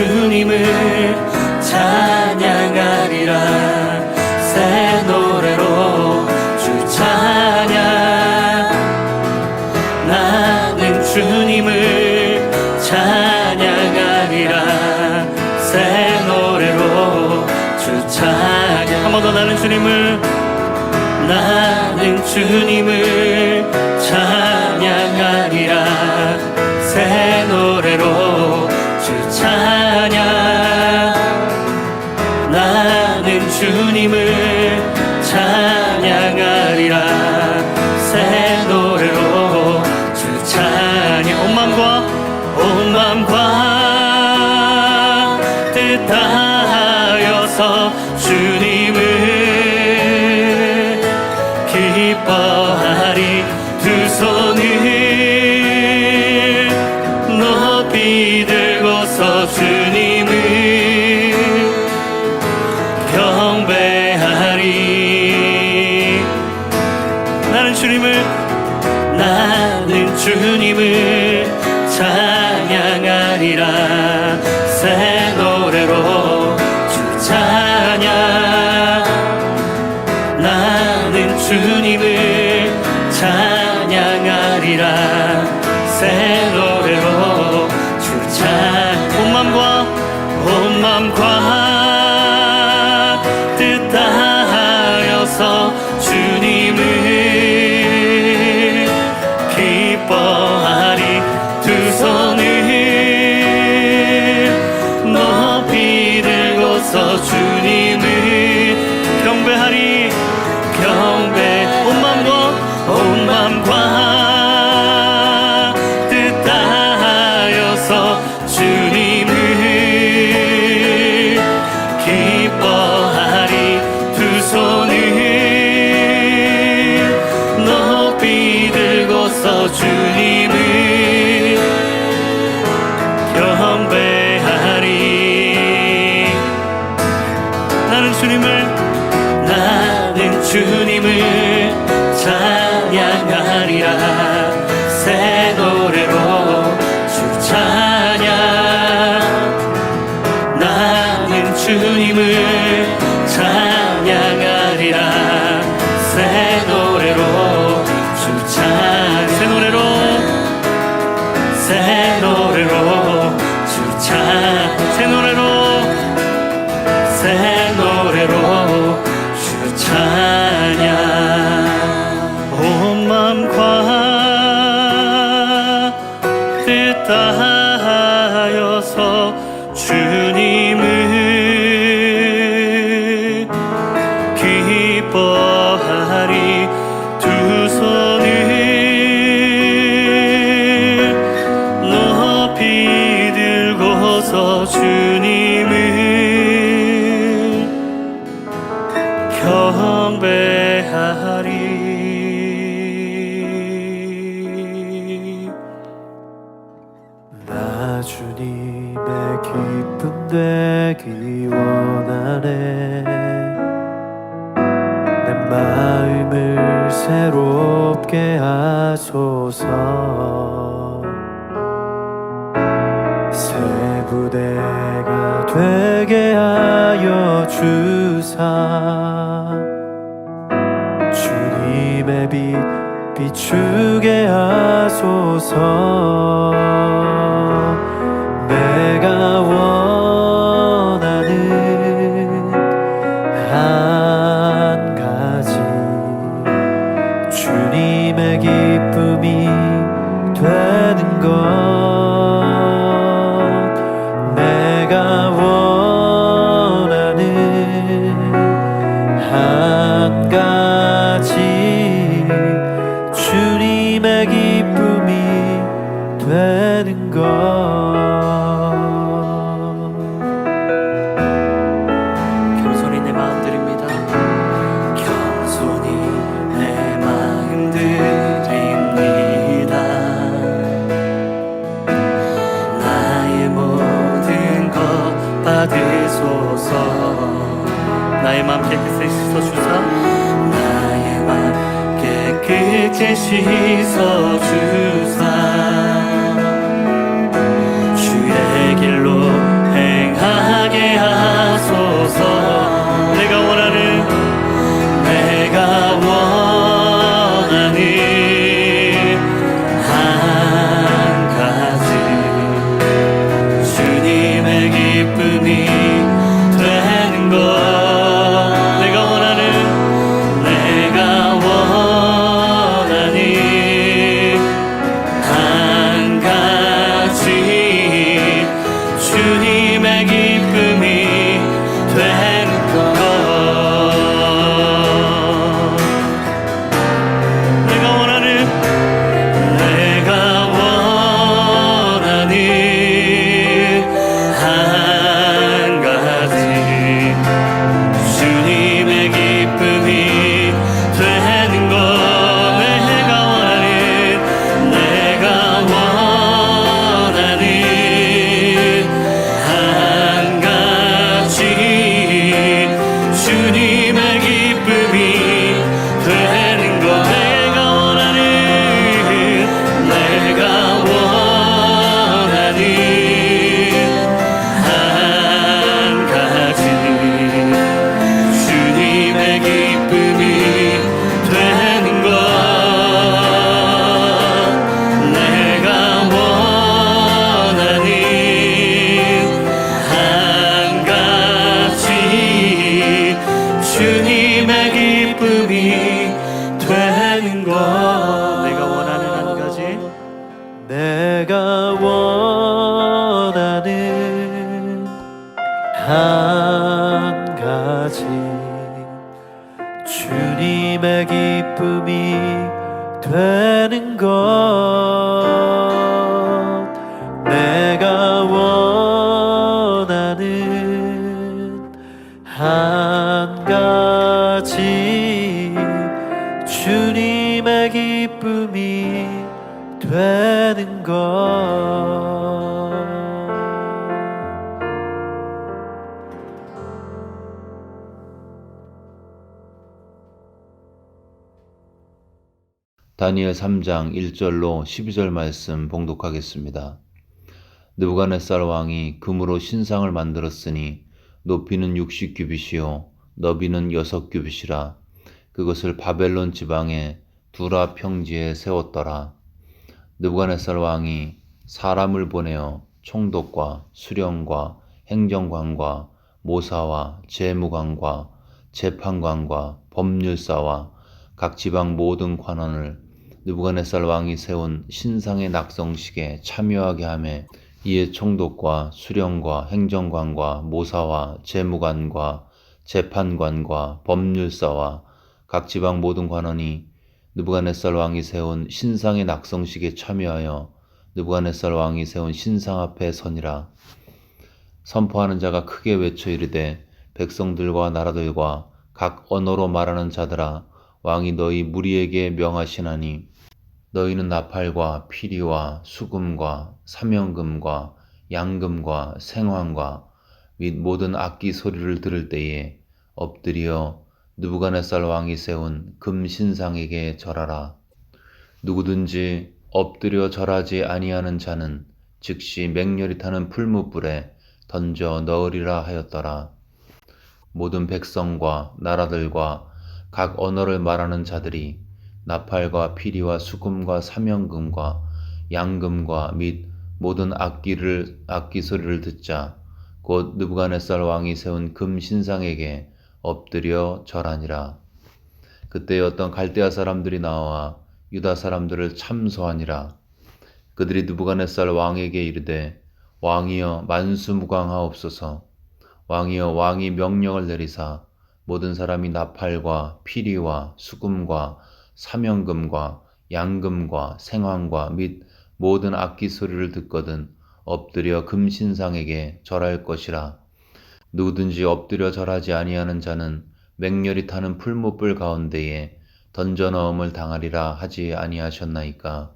주님을 찬양하리라. 새 노래로 주 찬양. 나는 주님을 찬양하리라. 새 노래로 주 찬양. 한 번 더. 나는 주님을 찬양하리라. 새 노래로 주 찬양. 나는 주님을 찬양하리라. 새 노래로 주 찬양. 온 맘과 뜻 다하여서 주님을 기뻐하리. 두 손을 높이 들고서 주님을 경배하리. 나는 주님을 찬양하리라. 새 노래로 주 찬양. 나는 주님을 찬양하리라. 새 노래로 주 찬양. 온 맘과 뜻 다하여서 주님을 기뻐하리. 두 손을 높이 들고서 주님을 경배하리. 온 맘과 뜻 다하여서 주님을 기뻐하리. 두 손을 높이 들고서 주님을 경배하리. 나는 주님을 찬양하리라. 새 노래로 주 찬양. 나는 주님을 찬양하리라. 새 노래로 주 찬양. 새 노래로 주 찬양. 새 노래로 주 찬양. 온 맘과 뜻 다하여서 주님을 기뻐하리. 두 손을 높이 들고서 주님을 경배하리. 나 주님의 기쁨 되기 원하네. 내 마음을 새롭게 하소서. 새 부대가 되게 하여 주사. 주님의 빛 비추게 하소서. 내가 원하는 한 가지 주님의 기쁨이 되는 것. 내가 원하는 한 가지 주님의 기쁨이 되는 것. 겸손히 내 마음 드립니다. 겸손히 내 마음 드립니다. 나의 모든 것 받으소서. 나의 마음 깨끗이 씻어주사. 나의 마음 깨끗이 씻어주사. 주의 길로 원하는 한 가지 주님의 기쁨이 되는 것 내가 원하는 한 가지 주님의 기쁨이 되는 것 다니엘 3장 1절로 12절 말씀 봉독하겠습니다. 느부갓네살 왕이 금으로 신상을 만들었으니 높이는 60규빗이요 너비는 6규빗이라 그것을 바벨론 지방의 두라 평지에 세웠더라. 느부갓네살 왕이 사람을 보내어 총독과 수령과 행정관과 모사와 재무관과 재판관과 법률사와 각 지방 모든 관원을 느부갓네살 왕이 세운 신상의 낙성식에 참여하게 하며 이에 총독과 수령과 행정관과 모사와 재무관과 재판관과 법률사와 각 지방 모든 관원이 느부갓네살 왕이 세운 신상의 낙성식에 참여하여 느부갓네살 왕이 세운 신상 앞에 서니라. 선포하는 자가 크게 외쳐 이르되 백성들과 나라들과 각 언어로 말하는 자들아 왕이 너희 무리에게 명하시나니 너희는 나팔과 피리와 수금과 사명금과 양금과 생황과 및 모든 악기 소리를 들을 때에 엎드려 느부갓네살 왕이 세운 금 신상에게 절하라. 누구든지 엎드려 절하지 아니하는 자는 즉시 맹렬히 타는 풀무불에 던져 넣으리라 하였더라. 모든 백성과 나라들과 각 언어를 말하는 자들이 나팔과 피리와 수금과 사명금과 양금과 및 모든 악기 소리를 듣자 곧 느부갓네살 왕이 세운 금 신상에게 엎드려 절하니라. 그때 어떤 갈대아 사람들이 나와 유다 사람들을 참소하니라. 그들이 느부갓네살 왕에게 이르되 왕이여 만수무강하옵소서. 왕이여 왕이 명령을 내리사 모든 사람이 나팔과 피리와 수금과 사명금과 양금과 생황과 및 모든 악기 소리를 듣거든 엎드려 금신상에게 절할 것이라. 누구든지 엎드려 절하지 아니하는 자는 맹렬히 타는 풀무불 가운데에 던져 넣음을 당하리라 하지 아니하셨나이까.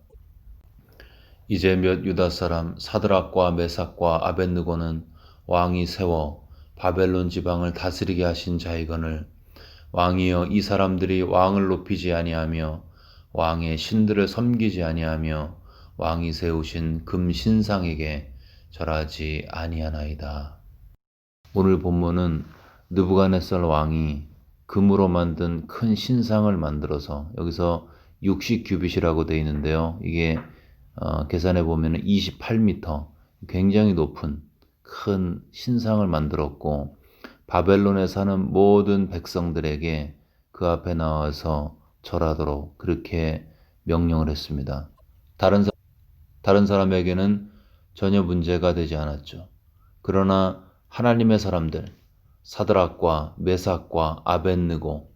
이제 몇 유다 사람 사드락과 메삭과 아벳느고는 왕이 세워 바벨론 지방을 다스리게 하신 자이거늘 왕이여 이 사람들이 왕을 높이지 아니하며 왕의 신들을 섬기지 아니하며 왕이 세우신 금 신상에게 절하지 아니하나이다. 오늘 본문은 느부갓네살 왕이 금으로 만든 큰 신상을 만들어서 여기서 60규빗이라고 되어 있는데요. 이게 계산해 보면 28m 굉장히 높은 큰 신상을 만들었고 바벨론에 사는 모든 백성들에게 그 앞에 나와서 절하도록 그렇게 명령을 했습니다. 다른 사람에게는 전혀 문제가 되지 않았죠. 그러나 하나님의 사람들 사드락과 메삭과 아벳느고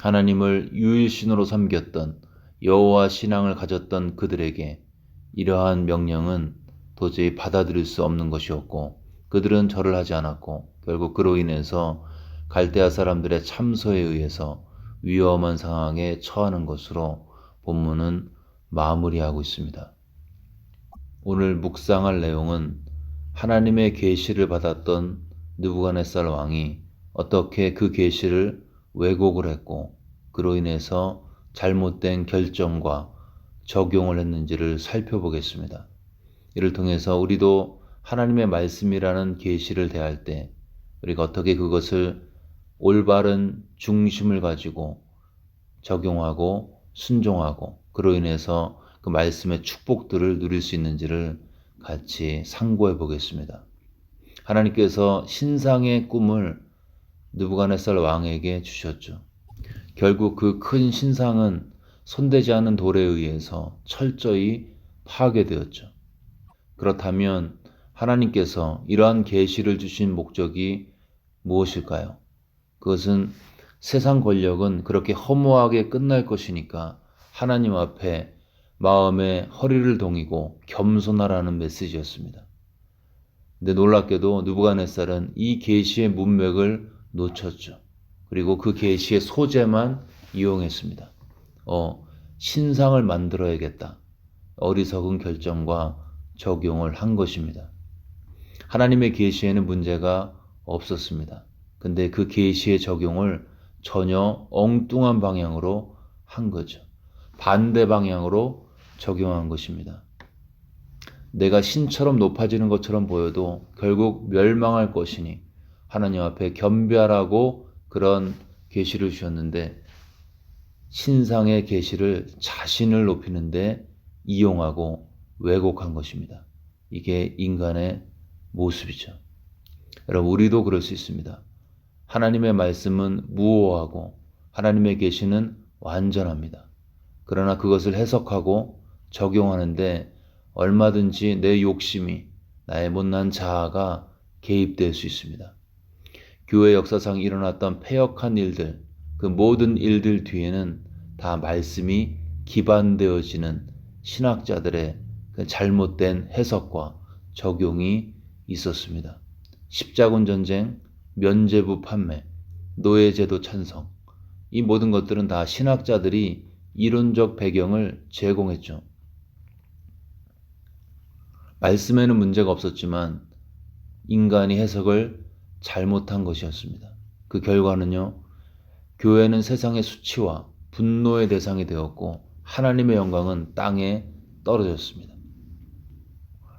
하나님을 유일신으로 섬겼던 여호와 신앙을 가졌던 그들에게 이러한 명령은 도저히 받아들일 수 없는 것이었고 그들은 절을 하지 않았고 결국 그로 인해서 갈대아 사람들의 참소에 의해서 위험한 상황에 처하는 것으로 본문은 마무리하고 있습니다. 오늘 묵상할 내용은 하나님의 계시를 받았던 느부갓네살 왕이 어떻게 그 계시를 왜곡을 했고 그로 인해서 잘못된 결정과 적용을 했는지를 살펴보겠습니다. 이를 통해서 우리도 하나님의 말씀이라는 계시를 대할 때 우리가 어떻게 그것을 올바른 중심을 가지고 적용하고 순종하고 그로 인해서 그 말씀의 축복들을 누릴 수 있는지를 같이 상고해 보겠습니다. 하나님께서 신상의 꿈을 느부갓네살 왕에게 주셨죠. 결국 그 큰 신상은 손대지 않은 돌에 의해서 철저히 파괴되었죠. 그렇다면 하나님께서 이러한 계시를 주신 목적이 무엇일까요? 그것은 세상 권력은 그렇게 허무하게 끝날 것이니까 하나님 앞에 마음의 허리를 동이고 겸손하라는 메시지였습니다. 근데 놀랍게도 느부갓네살은 이 계시의 문맥을 놓쳤죠. 그리고 그 계시의 소재만 이용했습니다. 신상을 만들어야겠다. 어리석은 결정과 적용을 한 것입니다. 하나님의 계시에는 문제가 없었습니다. 근데 그 계시의 적용을 전혀 엉뚱한 방향으로 한 거죠. 반대 방향으로 적용한 것입니다. 내가 신처럼 높아지는 것처럼 보여도 결국 멸망할 것이니 하나님 앞에 겸비하라고 그런 계시를 주셨는데 신상의 계시를 자신을 높이는데 이용하고 왜곡한 것입니다. 이게 인간의 모습이죠. 여러분, 우리도 그럴 수 있습니다. 하나님의 말씀은 무오하고 하나님의 계시는 완전합니다. 그러나 그것을 해석하고 적용하는데 얼마든지 내 욕심이, 나의 못난 자아가 개입될 수 있습니다. 교회 역사상 일어났던 패역한 일들, 그 모든 일들 뒤에는 다 말씀이 기반되어지는 신학자들의 그 잘못된 해석과 적용이 있었습니다. 십자군 전쟁, 면죄부 판매, 노예제도 찬성, 이 모든 것들은 다 신학자들이 이론적 배경을 제공했죠. 말씀에는 문제가 없었지만 인간이 해석을 잘못한 것이었습니다. 그 결과는요, 교회는 세상의 수치와 분노의 대상이 되었고 하나님의 영광은 땅에 떨어졌습니다.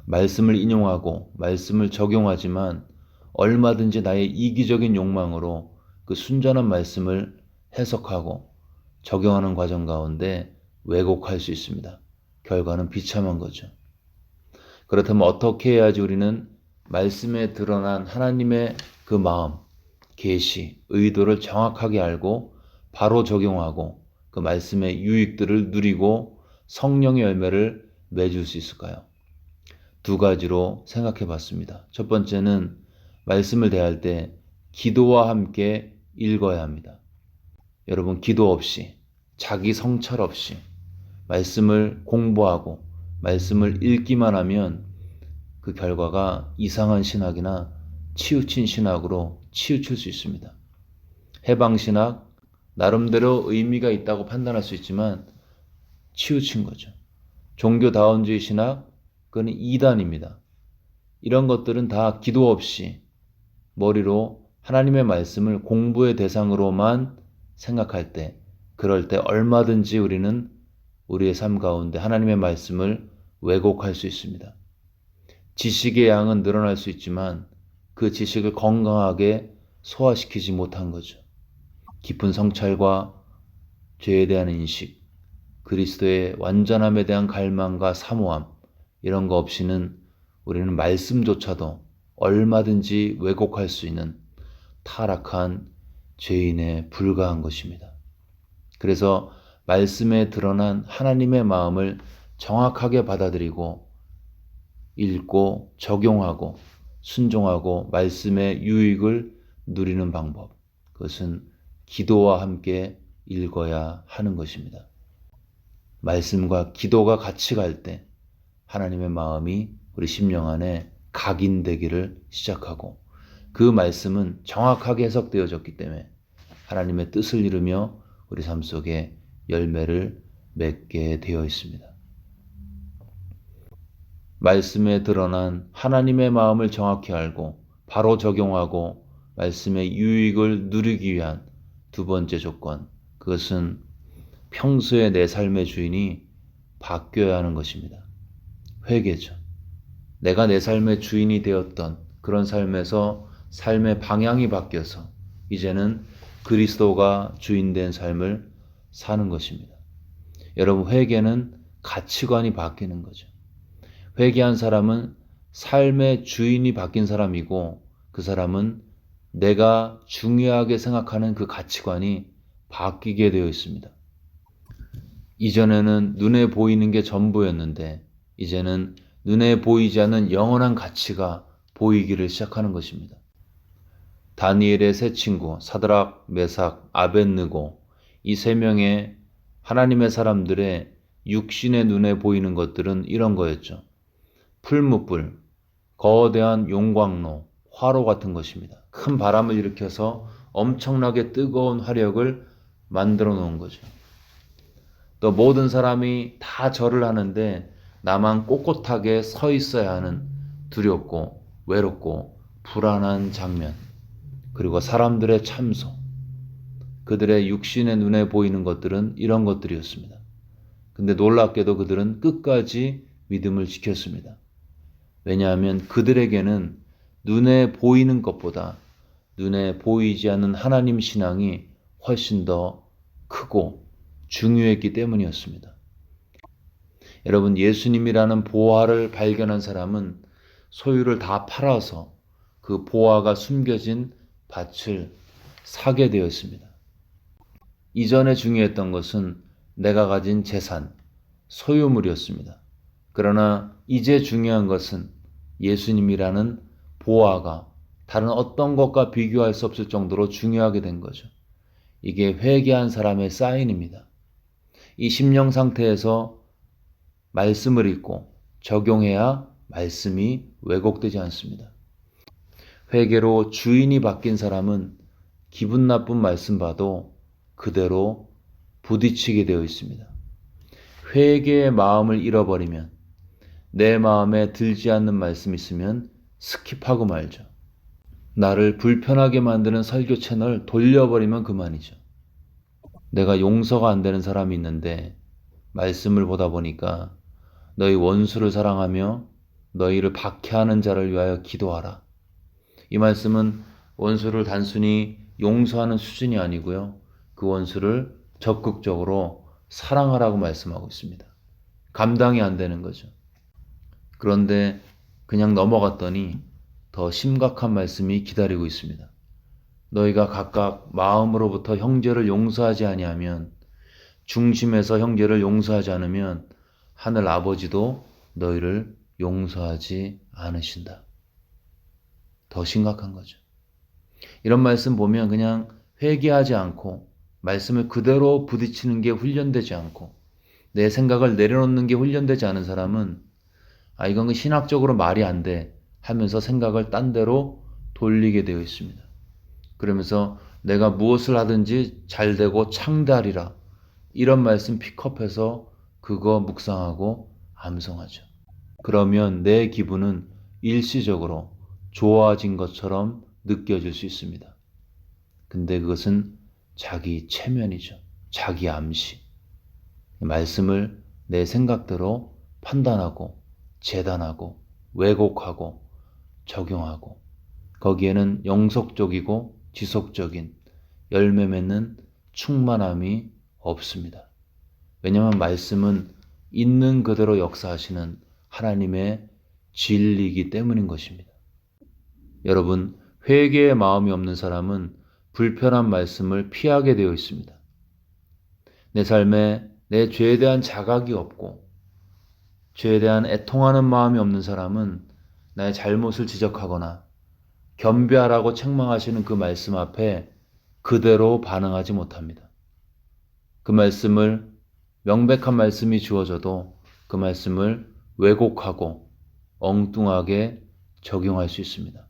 말씀을 인용하고 말씀을 적용하지만 얼마든지 나의 이기적인 욕망으로 그 순전한 말씀을 해석하고 적용하는 과정 가운데 왜곡할 수 있습니다. 결과는 비참한 거죠. 그렇다면 어떻게 해야지 우리는 말씀에 드러난 하나님의 그 마음, 계시, 의도를 정확하게 알고 바로 적용하고 그 말씀의 유익들을 누리고 성령의 열매를 맺을 수 있을까요? 두 가지로 생각해 봤습니다. 첫 번째는 말씀을 대할 때 기도와 함께 읽어야 합니다. 여러분, 기도 없이, 자기 성찰 없이 말씀을 공부하고 말씀을 읽기만 하면 그 결과가 이상한 신학이나 치우친 신학으로 치우칠 수 있습니다. 해방신학, 나름대로 의미가 있다고 판단할 수 있지만 치우친 거죠. 종교다원주의 신학, 그건 이단입니다. 이런 것들은 다 기도 없이 머리로 하나님의 말씀을 공부의 대상으로만 생각할 때, 그럴 때 얼마든지 우리는 우리의 삶 가운데 하나님의 말씀을 왜곡할 수 있습니다. 지식의 양은 늘어날 수 있지만 그 지식을 건강하게 소화시키지 못한 거죠. 깊은 성찰과 죄에 대한 인식, 그리스도의 완전함에 대한 갈망과 사모함, 이런 거 없이는 우리는 말씀조차도 얼마든지 왜곡할 수 있는 타락한 죄인에 불과한 것입니다. 그래서 말씀에 드러난 하나님의 마음을 정확하게 받아들이고 읽고 적용하고 순종하고 말씀의 유익을 누리는 방법, 그것은 기도와 함께 읽어야 하는 것입니다. 말씀과 기도가 같이 갈 때 하나님의 마음이 우리 심령 안에 각인되기를 시작하고 그 말씀은 정확하게 해석되어졌기 때문에 하나님의 뜻을 이루며 우리 삶 속에 열매를 맺게 되어 있습니다. 말씀에 드러난 하나님의 마음을 정확히 알고 바로 적용하고 말씀의 유익을 누리기 위한 두 번째 조건, 그것은 평소에 내 삶의 주인이 바뀌어야 하는 것입니다. 회개죠. 내가 내 삶의 주인이 되었던 그런 삶에서 삶의 방향이 바뀌어서 이제는 그리스도가 주인된 삶을 사는 것입니다. 여러분, 회개는 가치관이 바뀌는 거죠. 회개한 사람은 삶의 주인이 바뀐 사람이고 그 사람은 내가 중요하게 생각하는 그 가치관이 바뀌게 되어 있습니다. 이전에는 눈에 보이는 게 전부였는데 이제는 눈에 보이지 않는 영원한 가치가 보이기를 시작하는 것입니다. 다니엘의 세 친구 사드락, 메삭, 아벳느고 이 세 명의 하나님의 사람들의 육신의 눈에 보이는 것들은 이런 거였죠. 풀무불, 거대한 용광로, 화로 같은 것입니다. 큰 바람을 일으켜서 엄청나게 뜨거운 화력을 만들어 놓은 거죠. 또 모든 사람이 다 절을 하는데 나만 꼿꼿하게 서 있어야 하는 두렵고 외롭고 불안한 장면, 그리고 사람들의 참소, 그들의 육신의 눈에 보이는 것들은 이런 것들이었습니다. 근데 놀랍게도 그들은 끝까지 믿음을 지켰습니다. 왜냐하면 그들에게는 눈에 보이는 것보다 눈에 보이지 않는 하나님 신앙이 훨씬 더 크고 중요했기 때문이었습니다. 여러분, 예수님이라는 보화를 발견한 사람은 소유를 다 팔아서 그 보화가 숨겨진 밭을 사게 되었습니다. 이전에 중요했던 것은 내가 가진 재산, 소유물이었습니다. 그러나 이제 중요한 것은 예수님이라는 보화가 다른 어떤 것과 비교할 수 없을 정도로 중요하게 된 거죠. 이게 회개한 사람의 사인입니다. 이 심령 상태에서 말씀을 읽고 적용해야 말씀이 왜곡되지 않습니다. 회개로 주인이 바뀐 사람은 기분 나쁜 말씀 봐도 그대로 부딪히게 되어 있습니다. 회개의 마음을 잃어버리면 내 마음에 들지 않는 말씀이 있으면 스킵하고 말죠. 나를 불편하게 만드는 설교 채널 돌려버리면 그만이죠. 내가 용서가 안 되는 사람이 있는데 말씀을 보다 보니까 너희 원수를 사랑하며 너희를 박해하는 자를 위하여 기도하라. 이 말씀은 원수를 단순히 용서하는 수준이 아니고요. 그 원수를 적극적으로 사랑하라고 말씀하고 있습니다. 감당이 안 되는 거죠. 그런데 그냥 넘어갔더니 더 심각한 말씀이 기다리고 있습니다. 너희가 각각 마음으로부터 형제를 용서하지 아니하면, 중심에서 형제를 용서하지 않으면 하늘 아버지도 너희를 용서하지 않으신다. 더 심각한 거죠. 이런 말씀 보면 그냥 회개하지 않고 말씀을 그대로 부딪히는 게 훈련되지 않고 내 생각을 내려놓는 게 훈련되지 않은 사람은 이건 신학적으로 말이 안 돼 하면서 생각을 딴 데로 돌리게 되어 있습니다. 그러면서 내가 무엇을 하든지 잘 되고 창대하리라, 이런 말씀 픽업해서 그거 묵상하고 암송하죠. 그러면 내 기분은 일시적으로 좋아진 것처럼 느껴질 수 있습니다. 근데 그것은 자기 체면이죠. 자기 암시. 말씀을 내 생각대로 판단하고 재단하고 왜곡하고 적용하고, 거기에는 영속적이고 지속적인 열매 맺는 충만함이 없습니다. 왜냐하면 말씀은 있는 그대로 역사하시는 하나님의 진리이기 때문인 것입니다. 여러분, 회개의 마음이 없는 사람은 불편한 말씀을 피하게 되어 있습니다. 내 삶에 내 죄에 대한 자각이 없고 죄에 대한 애통하는 마음이 없는 사람은 나의 잘못을 지적하거나 겸비하라고 책망하시는 그 말씀 앞에 그대로 반응하지 못합니다. 그 말씀을, 명백한 말씀이 주어져도 그 말씀을 왜곡하고 엉뚱하게 적용할 수 있습니다.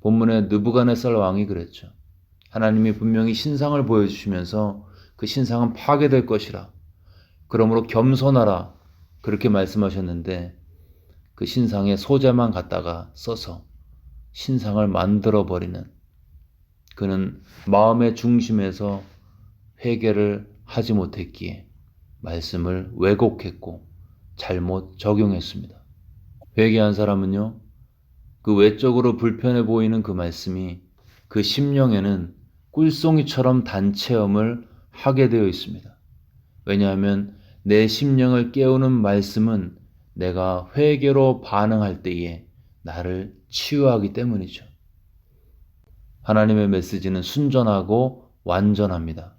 본문의 느부갓네살 왕이 그랬죠. 하나님이 분명히 신상을 보여주시면서 그 신상은 파괴될 것이라, 그러므로 겸손하라, 그렇게 말씀하셨는데 그 신상의 소재만 갖다가 써서 신상을 만들어버리는, 그는 마음의 중심에서 회개를 하지 못했기에 말씀을 왜곡했고 잘못 적용했습니다. 회개한 사람은요, 그 외적으로 불편해 보이는 그 말씀이 그 심령에는 꿀송이처럼 단체험을 하게 되어 있습니다. 왜냐하면 내 심령을 깨우는 말씀은 내가 회개로 반응할 때에 나를 치유하기 때문이죠. 하나님의 메시지는 순전하고 완전합니다.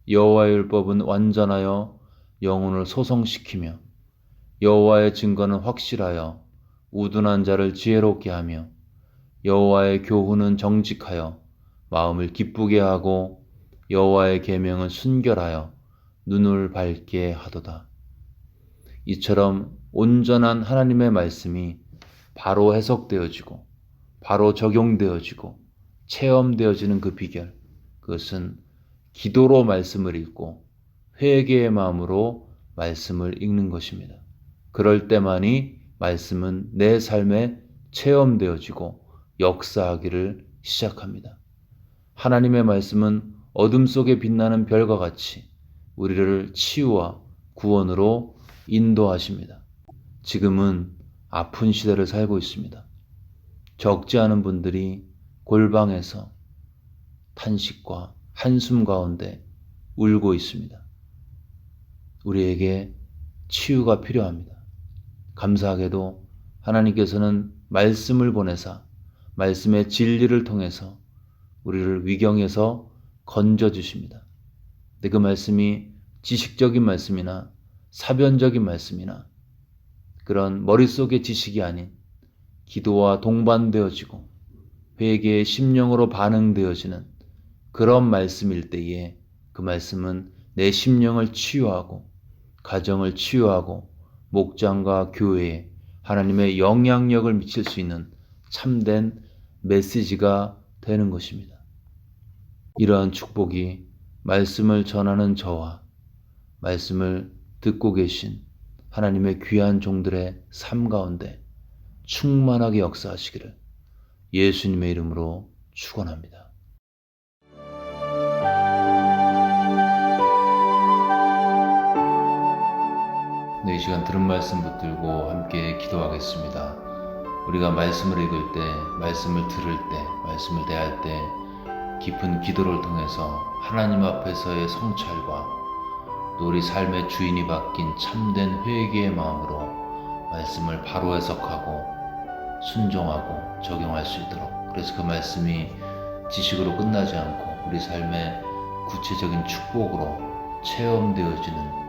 여호와의 율법은 완전하여 영혼을 소성시키며 여호와의 증거는 확실하여 우둔한 자를 지혜롭게 하며 여호와의 교훈은 정직하여 마음을 기쁘게 하고 여호와의 계명은 순결하여 눈을 밝게 하도다. 이처럼 온전한 하나님의 말씀이 바로 해석되어지고 바로 적용되어지고 체험되어지는 그 비결, 그것은 기도로 말씀을 읽고 회개의 마음으로 말씀을 읽는 것입니다. 그럴 때만이 말씀은 내 삶에 체험되어지고 역사하기를 시작합니다. 하나님의 말씀은 어둠 속에 빛나는 별과 같이 우리를 치유와 구원으로 인도하십니다. 지금은 아픈 시대를 살고 있습니다. 적지 않은 분들이 골방에서 탄식과 한숨 가운데 울고 있습니다. 우리에게 치유가 필요합니다. 감사하게도 하나님께서는 말씀을 보내사 말씀의 진리를 통해서 우리를 위경에서 건져주십니다. 근데 그 말씀이 지식적인 말씀이나 사변적인 말씀이나 그런 머릿속의 지식이 아닌 기도와 동반되어지고 회개의 심령으로 반응되어지는 그런 말씀일 때에 그 말씀은 내 심령을 치유하고 가정을 치유하고 목장과 교회에 하나님의 영향력을 미칠 수 있는 참된 메시지가 되는 것입니다. 이러한 축복이 말씀을 전하는 저와 말씀을 듣고 계신 하나님의 귀한 종들의 삶 가운데 충만하게 역사하시기를 예수님의 이름으로 축원합니다. 네, 이 시간 들은 말씀 붙들고 함께 기도하겠습니다. 우리가 말씀을 읽을 때, 말씀을 들을 때, 말씀을 대할 때 깊은 기도를 통해서 하나님 앞에서의 성찰과 또 우리 삶의 주인이 바뀐 참된 회개의 마음으로 말씀을 바로 해석하고 순종하고 적용할 수 있도록, 그래서 그 말씀이 지식으로 끝나지 않고 우리 삶의 구체적인 축복으로 체험되어지는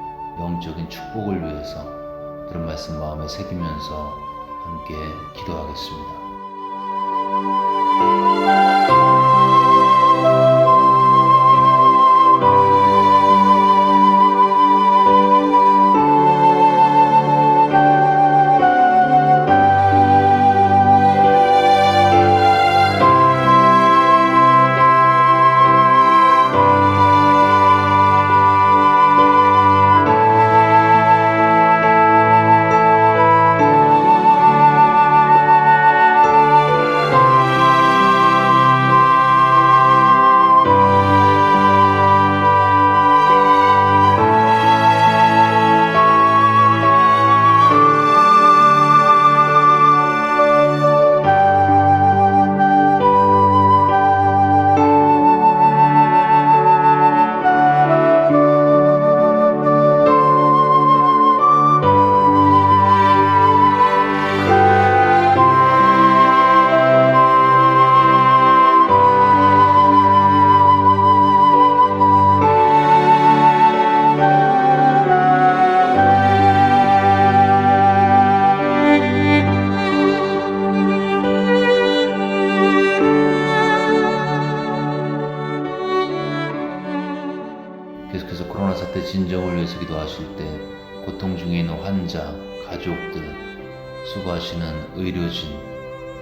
영적인 축복을 위해서 들은 말씀 마음에 새기면서 함께 기도하겠습니다. 계속해서 코로나 사태 진정을 위해서 기도하실 때 고통 중에 있는 환자, 가족들, 수고하시는 의료진,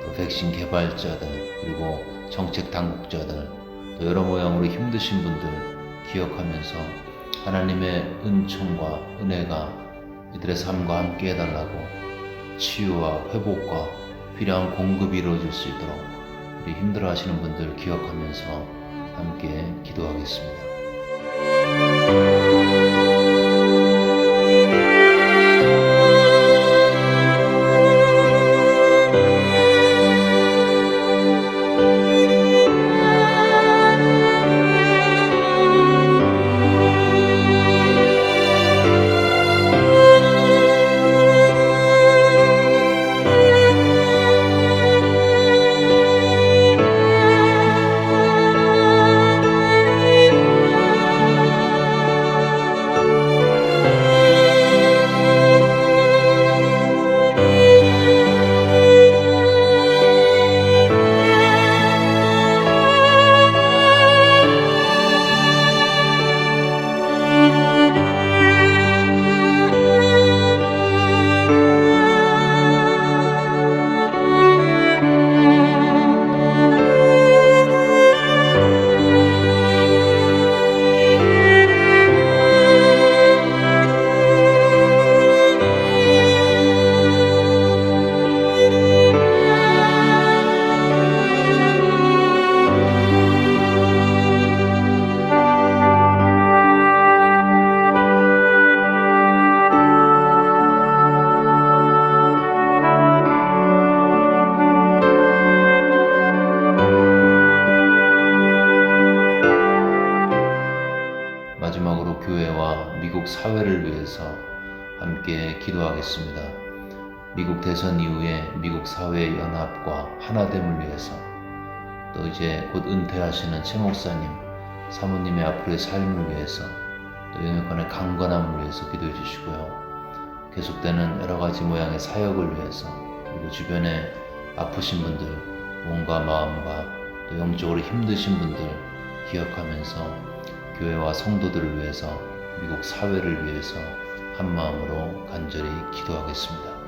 또 백신 개발자들, 그리고 정책 당국자들, 또 여러 모양으로 힘드신 분들 기억하면서 하나님의 은총과 은혜가 이들의 삶과 함께 해달라고, 치유와 회복과 필요한 공급이 이루어질 수 있도록 우리 힘들어하시는 분들 기억하면서 함께 기도하겠습니다. 함께 기도하겠습니다. 미국 대선 이후에 미국 사회의 연합과 하나됨을 위해서, 또 이제 곧 은퇴하시는 최 목사님, 사모님의 앞으로의 삶을 위해서, 또 영역간의 강건함을 위해서 기도해 주시고요. 계속되는 여러 가지 모양의 사역을 위해서, 그리고 주변에 아프신 분들, 몸과 마음과 또 영적으로 힘드신 분들 기억하면서 교회와 성도들을 위해서, 미국 사회를 위해서 한 마음으로 간절히 기도하겠습니다.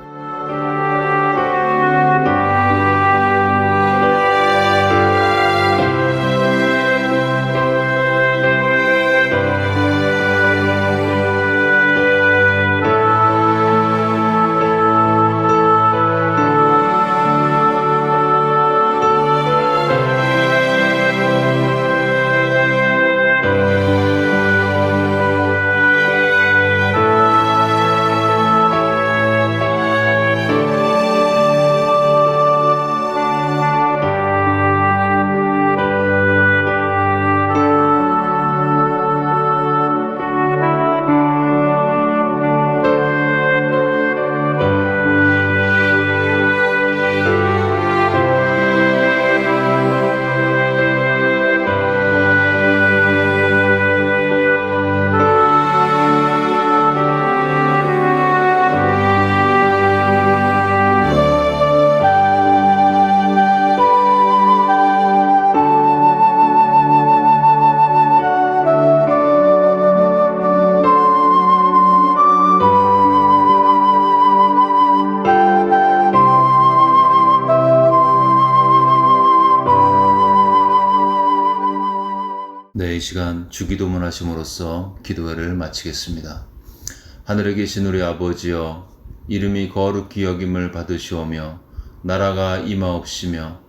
네, 이 시간 주기도문 하심으로써 기도회를 마치겠습니다. 하늘에 계신 우리 아버지여, 이름이 거룩히 여김을 받으시오며 나라가 임하옵시며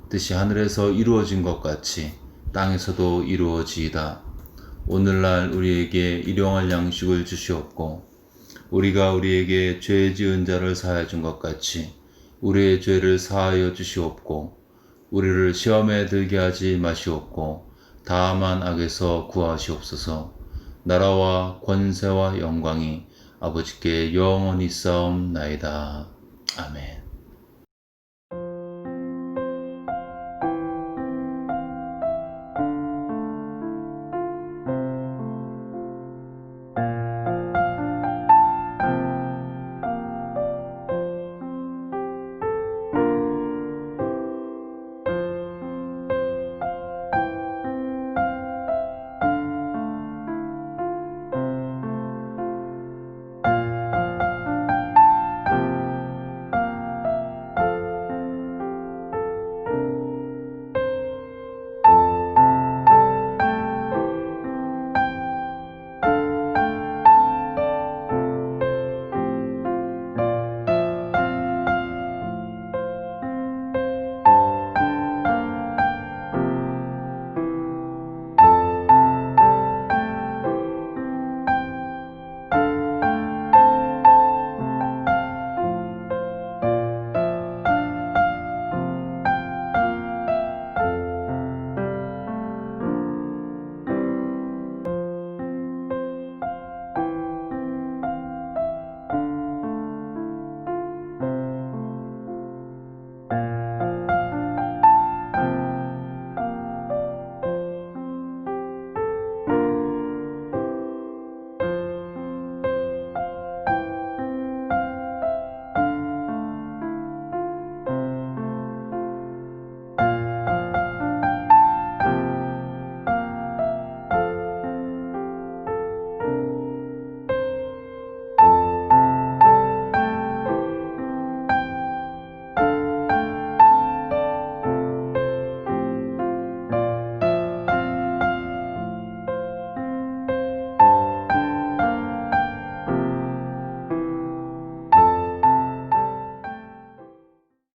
뜻이 하늘에서 이루어진 것 같이 땅에서도 이루어지이다. 오늘날 우리에게 일용할 양식을 주시옵고, 우리가 우리에게 죄 지은 자를 사하여 준 것 같이 우리의 죄를 사하여 주시옵고, 우리를 시험에 들게 하지 마시옵고 다만 악에서 구하시옵소서. 나라와 권세와 영광이 아버지께 영원히 싸움나이다. 아멘.